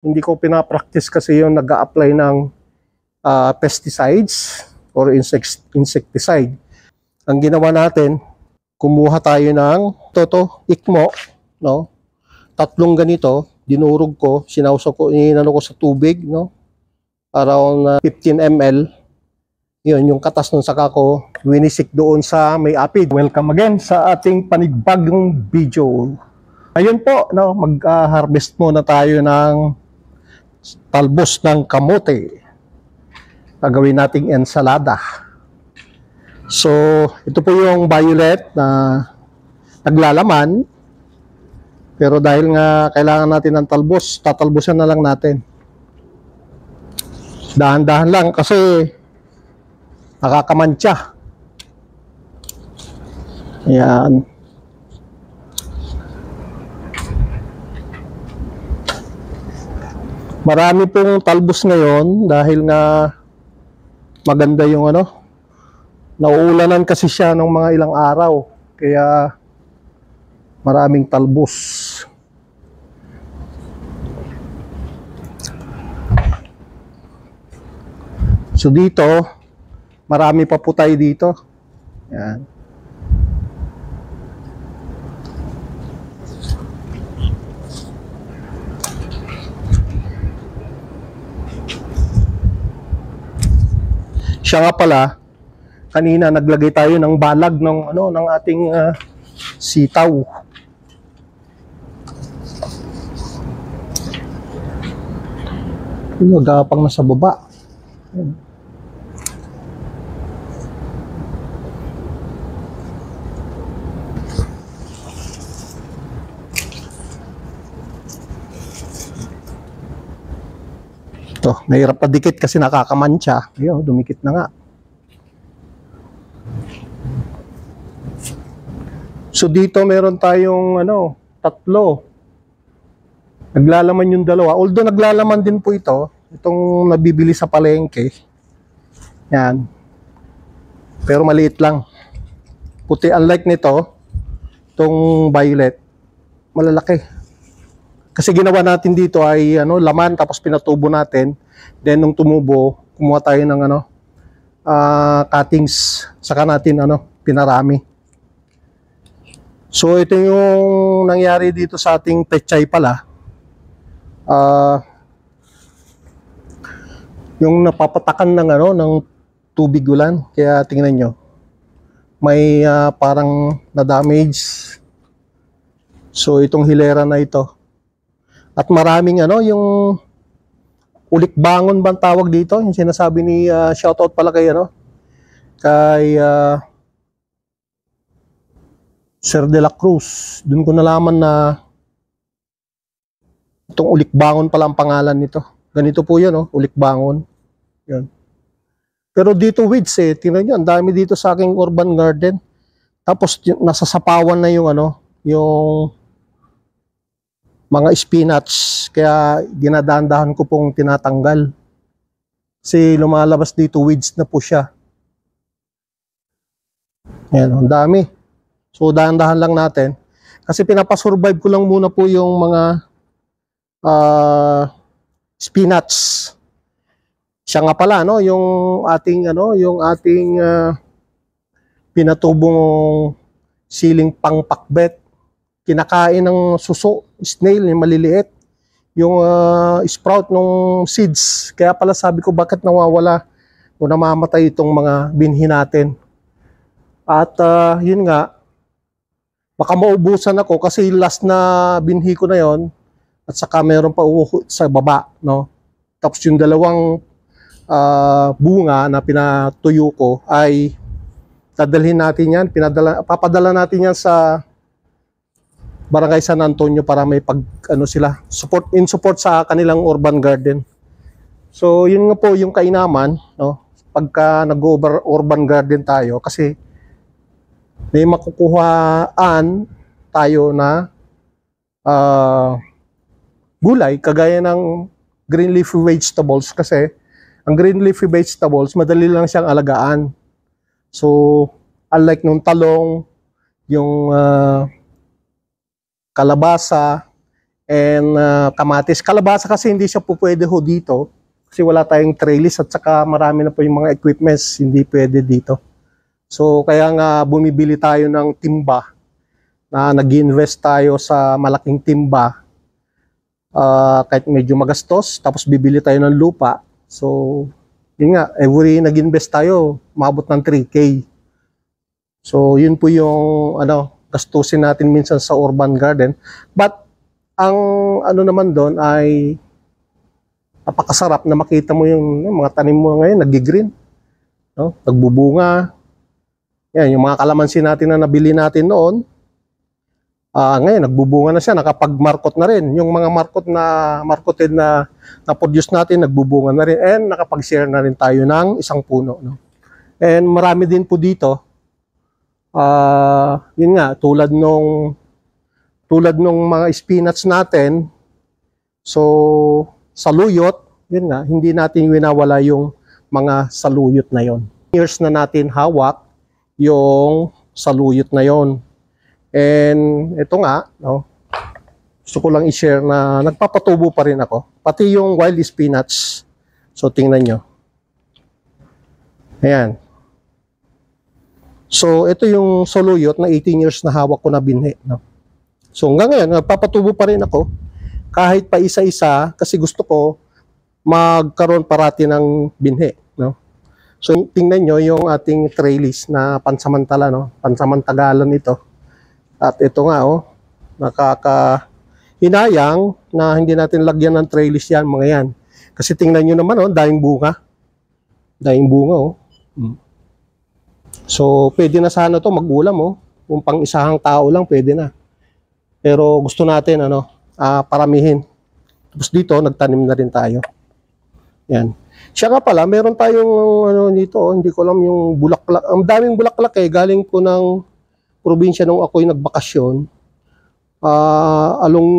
Hindi ko pinapractice kasi yung nag-a-apply ng pesticides or insecticide. Ang ginawa natin, kumuha tayo ng ikmo, no? 3 ganito, dinurog ko, sinawsaw ko, inano ko sa tubig, no? Around 15 ml. Yun, yung katas nun saka ko winisik doon sa may apid. Welcome again sa ating panibagong video. Ayun po, no, mag-harvest muna tayo ng talbos ng kamote. Gagawin nating ensalada. So, ito po yung violet na naglalaman. Pero dahil nga kailangan natin ng talbos, tatalbosan na lang natin. Dahan-dahan lang kasi nakakamantsa. Ayan. Marami pong talbos ngayon dahil nga maganda yung nauulanan kasi siya ng mga ilang araw. Kaya maraming talbos. So dito, marami pa po tayo dito. Yan. Siya nga pala, kanina naglagay tayo ng balag ng ating sitaw. Nagapang nasa baba. Ayan. Ito, mahirap pa dikit kasi nakakamantsa. Ayun, dumikit na nga. So dito meron tayong 3. Naglalaman yung 2. Although naglalaman din po itong nabibili sa palengke. Yan. Pero maliit lang. Puti, unlike nito, itong violet, malalaki. Kasi ginawa natin dito ay laman tapos pinatubo natin. Then nung tumubo, kumuha tayo ng cuttings, saka natin pinarami. So ito yung nangyari dito sa ating pechay pala. Yung napapatakan ng tubig ulan, kaya tingnan nyo may parang na-damage. So itong hilera na ito. At maraming yung ulikbangon bang tawag dito, yung sinasabi ni shoutout pala kay kay Sir De La Cruz. Doon ko nalaman na itong ulikbangon pala ang pangalan nito. Ganito po yan, ulikbangon. Yan. Pero dito weeds tingnan nyo, ang dami dito sa aking urban garden. Tapos nasa sapawan na yung yung mga spinach, kaya ginadahan-dahan ko pong tinatanggal. Kasi lumalabas dito, weeds na po siya. Yan, ang dami. So, dahan-dahan lang natin. Kasi pinapasurvive ko lang muna po yung mga spinach. Siya nga pala, yung ating, pinatubong siling pangpakbet. Kinakain ng suso, snail, yung maliliit, yung sprout ng seeds. Kaya pala sabi ko bakit nawawala o namamatay itong mga binhi natin. At yun nga, baka maubusan ako kasi last na binhi ko na yon, at saka mayroon pa sa baba, Tapos yung 2 bunga na pinatuyo ko ay dadalhin natin yan, papadala natin yan sa Barangay San Antonio para may support sa kanilang urban garden. So yun nga po yung kainaman, pagka nag-urban garden tayo, kasi may makukuhaan tayo na gulay kagaya ng green leafy vegetables, kasi ang green leafy vegetables madali lang siyang alagaan. So unlike nung talong, yung kalabasa, and kamatis. Kalabasa kasi hindi siya po pwede ho dito kasi wala tayong trellis at saka marami na po yung mga equipments, hindi pwede dito. So kaya nga bumibili tayo ng timba, na nag-invest tayo sa malaking timba, kahit medyo magastos, tapos bibili tayo ng lupa. So yun nga, every nag-invest tayo, maabot ng 3K. So yun po yung gastusin natin minsan sa urban garden. But ang naman doon ay napakasarap na makita mo yung mga tanim mo ngayon nag-green, no? Nagbubunga. Yan, yung mga kalamansi natin na nabili natin noon, ngayon nagbubunga na siya, nakapag-markot na rin. Yung mga marketed na produce natin, nagbubunga na rin, and nakapag-share na rin tayo ng isang puno, no? And marami din po dito, yun nga, tulad nung mga spinach natin. So saluyot, yun nga, hindi natin winawala yung mga saluyot na yon. Years na natin hawak yung saluyot na yon. And ito nga, no, gusto ko lang i-share na nagpapatubo pa rin ako. Pati yung wild spinach. So tingnan nyo. Ayan. So ito yung saluyot na 18 years na hawak ko na binhi, no? So hanggang ngayon, nagpapatubo pa rin ako. Kahit pa isa-isa, kasi gusto ko magkaroon parati ng binhi, no? So tingnan nyo yung ating trellis na pansamantala, no? Pansamantagalan ito. At ito nga, nakakahinayang na hindi natin lagyan ng trellis yan, mga yan. Kasi tingnan nyo naman, daing bunga. Daing bunga, So pwede na sana to mag-ulam, Kung pang isahang tao lang, pwede na. Pero gusto natin, paramihin. Tapos dito, nagtanim na rin tayo. Yan. Siya nga pala, meron tayong dito, hindi ko alam yung bulaklak. Ang daming bulaklak galing po ng probinsya nung ako'y nagbakasyon. Along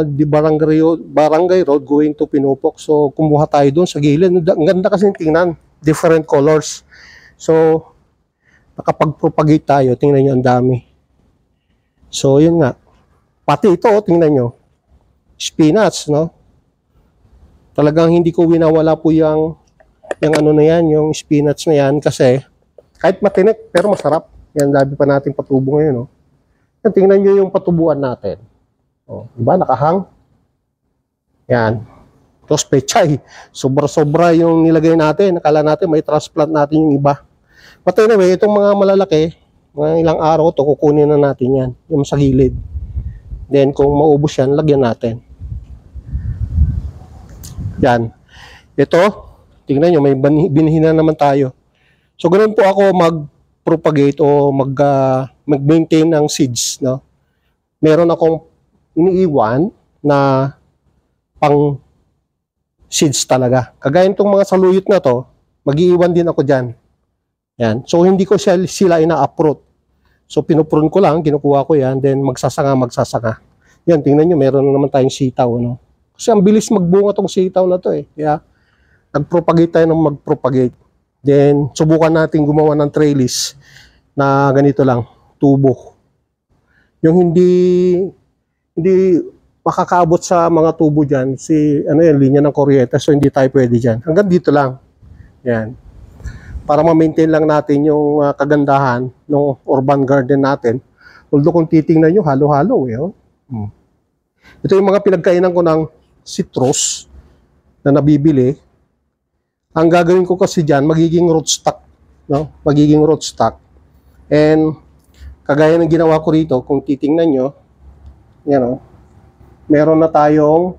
the Barangay Road going to Pinupok. So kumuha tayo doon sa gilid. Ang ganda kasi tingnan, different colors. So nakapag-propagate tayo, tingnan nyo, ang dami. So yun nga. Pati ito, tingnan nyo. Spinach, no? Talagang hindi ko winawala po yung na yan, yung spinach na yan, kasi kahit matinik, pero masarap. Yan, dami pa natin patubo ngayon, Yan, tingnan nyo yung patubuan natin. Diba, nakahang? Yan. Tapos pechay. Sobra-sobra yung nilagay natin. Akala natin may transplant natin yung iba. But anyway, itong mga malalaki, mga ilang araw to, kukunin na natin yan. Yung sa gilid. Then, kung maubos yan, lagyan natin. Yan. Ito, tingnan nyo, may binhi na naman tayo. So, ganun po ako mag-propagate o mag-maintain ng seeds, no? Meron akong iniiwan na pang seeds talaga. Kagaya itong mga saluyot na to, mag-iiwan din ako dyan. Yan. So, hindi ko sila ina-uproot. So, pinuprune ko lang, kinukuha ko yan, then magsasanga. Yan, tingnan nyo, meron na naman tayong sitaw, no? Kasi ang bilis magbunga tong sitaw na to, Kaya, nag-propagate tayo ng mag-propagate. Then, subukan natin gumawa ng trellis na ganito lang, tubo. Yung hindi makakaabot sa mga tubo dyan, linya ng kuryente, so hindi tayo pwede dyan. Hanggang dito lang. Yan. Para ma-maintain lang natin yung kagandahan ng urban garden natin. Although kung titingnan nyo, halo-halo, Ito yung mga pinagkainan ko ng citrus na nabibili. Ang gagawin ko kasi dyan, magiging rootstock, no? Magiging rootstock. And, kagaya ng ginawa ko rito, kung titingnan nyo, yan, meron na tayong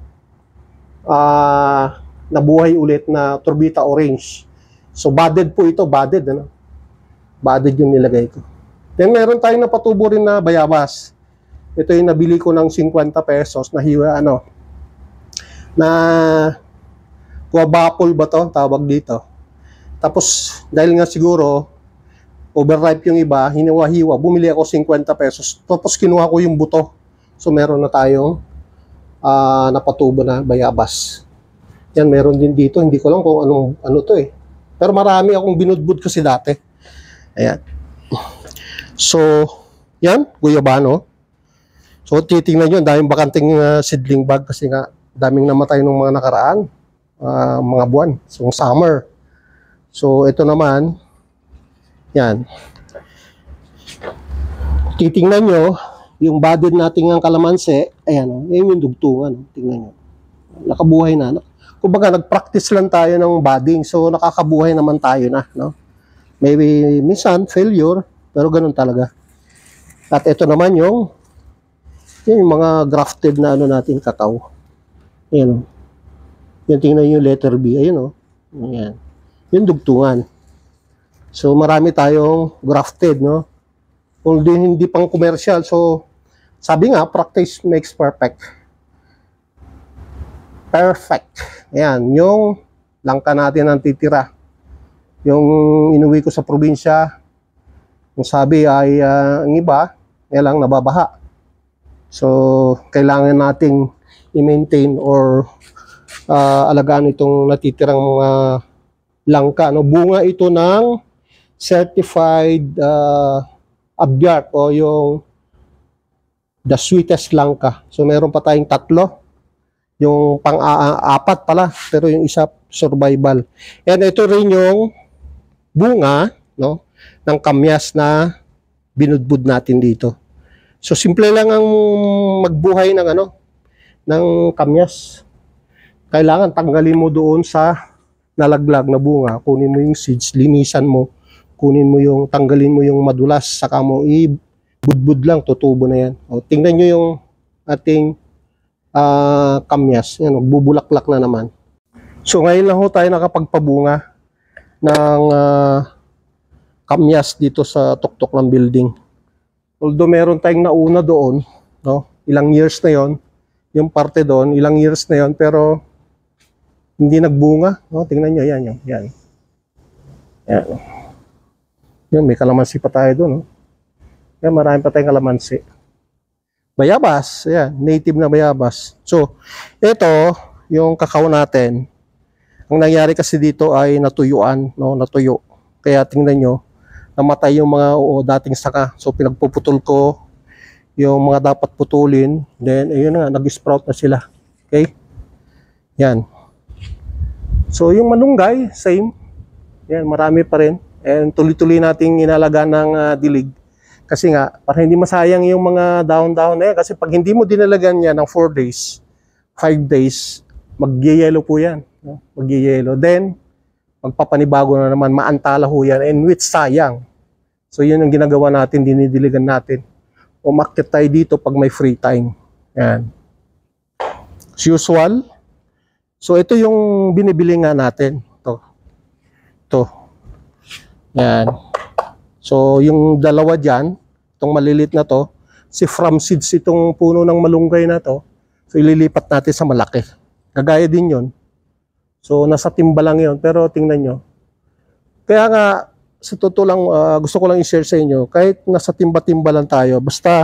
nabuhay ulit na turbita orange. So, budded po ito, budded, Budded yung nilagay ko. Then, meron tayong napatubo rin na bayabas. Ito yung nabili ko ng 50 pesos na hiwa, na guabapol ba to, tawag dito. Tapos, dahil nga siguro, overripe yung iba, hiniwa-hiwa, bumili ako 50 pesos. Tapos, kinuha ko yung buto. So, meron na tayong napatubo na bayabas. Yan, meron din dito. Hindi ko lang kung ano to, Pero marami akong binudbud kasi dati. Ayan. So, yan, guyabano. So titingnan nyo, daming bakanting seedling bag kasi nga daming namatay ng mga nakaraan mga buwan. So summer. So ito naman, yan. Titingnan nyo, yung body natin ng kalamansi, ayan, yan yung dugtungan. Tingnan nyo. Nakabuhay na. No? Kumbaga, nag-practice lang tayo ng budding. So, nakakabuhay naman tayo na. No? Maybe, minsan, failure, pero ganun talaga. At ito naman yung mga grafted na ano natin, kakao. Ayan. Yan, tingnan yung letter B. Ayan, o. Ayan. Yung dugtungan. So, marami tayong grafted, no? Kung hindi pang commercial, so, sabi nga, practice makes perfect. Perfect. Ayan, yung langka natin ang titira. Yung inuwi ko sa probinsya, yung sabi ay ang iba, lang nababaha. So, kailangan nating i-maintain or alagaan itong natitirang mga langka. No? Bunga ito ng certified abyart o yung the sweetest langka. So, meron pa tayong 3. Yung pang-apat pala, pero yung isa survival. And ito rin yung bunga, no, ng kamyas na binudbud natin dito. So simple lang ang magbuhay ng ng kamyas. Kailangan tanggalin mo doon sa nalaglag na bunga, kunin mo yung seeds, linisan mo, tanggalin mo yung madulas, saka mo i-budbud lang, tutubo na yan. O, tingnan nyo yung ating kamyas, yan, bubulaklak na naman. So ngayon lang ho tayo nakapagpabunga ng kamyas dito sa tuktok ng building. Although meron tayong nauna doon, no? Ilang years na yon, yung parte doon, ilang years na yon, pero hindi nagbunga, no? Tingnan nyo, yan. Yan, may kalamansi pa tayo doon, no? Yan, marami pa tayong kalamansi. Bayabas, yan, native na bayabas. So, ito, yung kakao natin, ang nangyari kasi dito ay natuyuan, no, natuyo. Kaya tingnan nyo, namatay yung mga dating saka. So, pinagpuputol ko yung mga dapat putulin. Then, ayun nga, nag-sprout na sila. Okay? Yan. So, yung malunggay, same. Yan, marami pa rin. And tuloy-tuloy nating inalaga ng dilig. Kasi nga, para hindi masayang yung mga down-down na yan. Kasi pag hindi mo dinalagan yan ng 4 days, 5 days, mag-yellow po yan. No? Mag-yellow. Then, magpapanibago na naman, maantala ho yan. And which sayang. So, yun ang ginagawa natin, dinidiligan natin. Umakyat tayo dito pag may free time. Yan. As usual. So, ito yung binibili nga natin. Ito. Yan. So, yung dalawa dyan, itong malilit na to, si from seeds itong puno ng malunggay na to, so ililipat natin sa malaki. Kagaya din yon. So, nasa timba lang yon, pero tingnan nyo. Kaya nga, sa totoo lang, gusto ko lang i-share sa inyo, kahit nasa timba-timba lang tayo, basta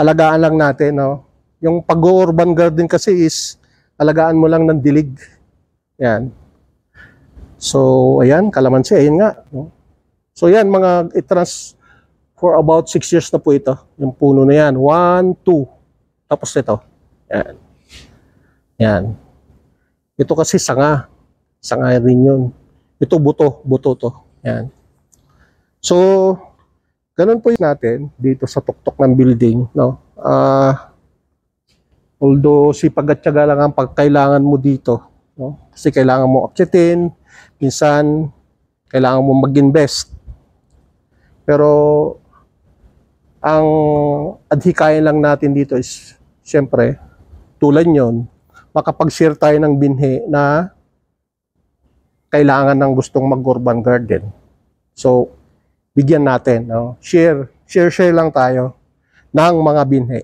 alagaan lang natin. No? Yung pag-urban garden kasi is, alagaan mo lang ng dilig. Yan. So, ayan, kalamansi, ayan nga. No? So yan, for about 6 years na po ito. Yung puno na yan. 1, 2. Tapos ito. Yan. Yan. Ito kasi sanga. Sanga rin yun. Ito buto. Buto to. Yan. So, ganun po natin dito sa tuktok ng building. No? Although sipag at tiyaga lang ang pagkailangan mo dito. No? Kasi kailangan mo akyatin. Minsan, kailangan mo mag-invest. Pero ang adhikain lang natin dito is, siyempre, tulad nyon, makapag-share tayo ng binhi na kailangan ng gustong mag-urban garden. So, bigyan natin. No? Share lang tayo ng mga binhi.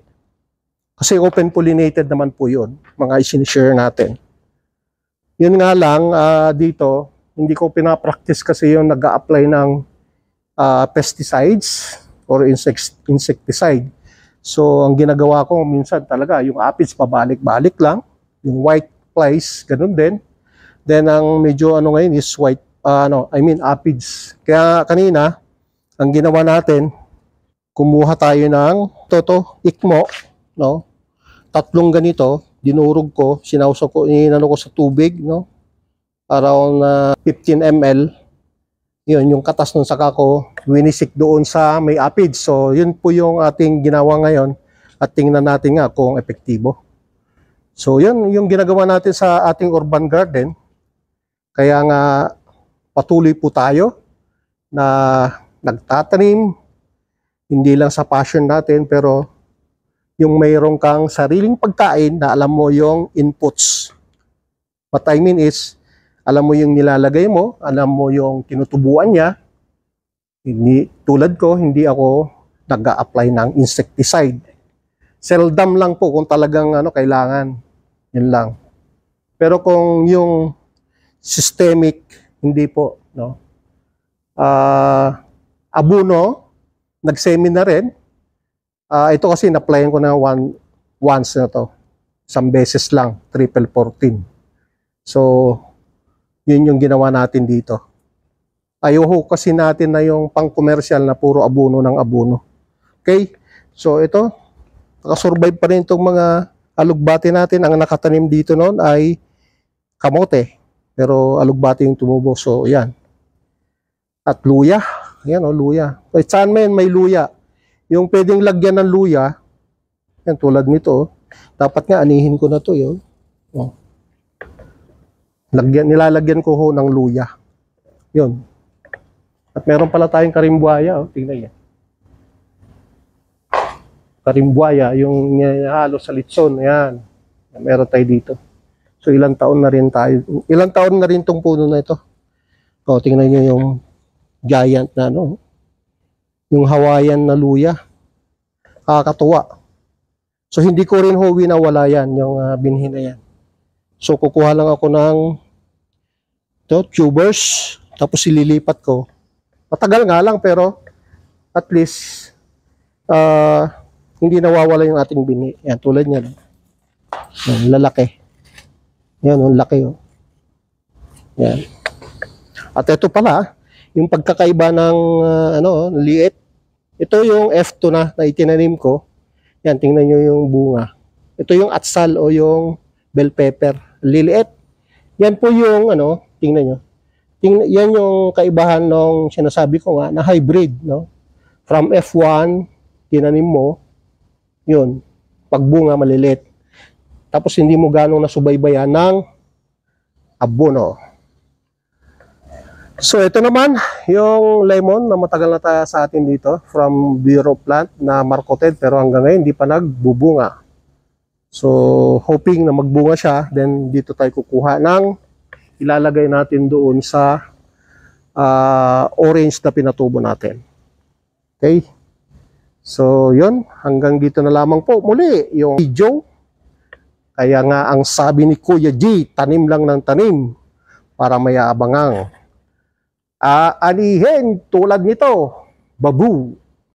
Kasi open-pollinated naman po yun, mga isinishare natin. Yun nga lang, dito, hindi ko pinapractice kasi yung nag-a-apply ng pesticides or insecticide. So, ang ginagawa ko minsan talaga, yung aphids pabalik-balik lang, yung white flies, ganun din. Then, ang medyo ngayon is white, aphids. Kaya kanina, ang ginawa natin, kumuha tayo ng ikmo, no? Tatlong ganito, dinurog ko, sinawsaw ko, inano ko sa tubig, no? Around 15 ml. Yun, yung katas nun saka ko winisik doon sa may apid. So, yun po yung ating ginawa ngayon at tingnan natin nga kung epektibo. So, yun yung ginagawa natin sa ating urban garden. Kaya nga patuloy po tayo na nagtatanim, hindi lang sa passion natin, pero yung mayroong kang sariling pagkain na alam mo yung inputs. What I mean is, alam mo yung nilalagay mo, alam mo yung tinutubuan niya. Hindi, tulad ko, hindi ako nag-a-apply ng insecticide. Seldom lang po kung talagang kailangan. Yun lang. Pero kung yung systemic, hindi po. No? Abono, nag-semi na rin. Ito kasi na-applyan ko na once na to. Isang beses lang, triple 14. So, yun yung ginawa natin dito. Ayoko kasi natin na yung pang-commercial na puro abono ng abono. Okay? So, ito, nakasurvive pa rin itong mga alugbati natin. Ang nakatanim dito noon ay kamote. Pero alugbati yung tumubo. So, yan. At luya. Yan, luya. Kahit saan may luya. Yung pwedeng lagyan ng luya, yan, tulad nito. Dapat nga, anihin ko na to yun. Oh. Nilalagyan ko ho ng luya. Yun. At meron pala tayong karimbuaya. Tingnan yan. Karimbuaya, yung halo sa litson. Yan. Meron tayo dito. So, ilang taon na rin tayo. Ilang taon na rin tong puno na ito. Tingnan nyo yung giant na yung Hawaiian na luya. Kakatuwa. So, hindi ko rin ho winawala yan, yung binhi na yan. So, kukuha lang ako ng tubers, tapos ililipat ko. Matagal nga lang, pero at least hindi nawawala yung ating binhi. Yan, tulad niyan. Yan, lalaki. Yan, ang laki. Yan. At ito pala, yung pagkakaiba ng liit. Ito yung F2 na itinanim ko. Yan, tingnan nyo yung bunga. Ito yung atsal o yung bell pepper. Liliit. Yan po yung tingnan nyo. Yan yung kaibahan ng sinasabi ko nga na hybrid, no? From F1, tinanim mo, yun, pagbunga malilit. Tapos hindi mo ganong nasubaybayan ng abono. So ito naman, yung lemon na matagal na tayo sa atin dito, from Bureau plant na marketed, pero hanggang ngayon hindi pa nagbubunga. So, hoping na magbunga siya, then dito tayo kukuha ng ilalagay natin doon sa orange na pinatubo natin. Okay? So, yun. Hanggang dito na lamang po muli yung video. Kaya nga ang sabi ni Kuya G, tanim lang ng tanim para may aabangang aanihin tulad nito. Babu!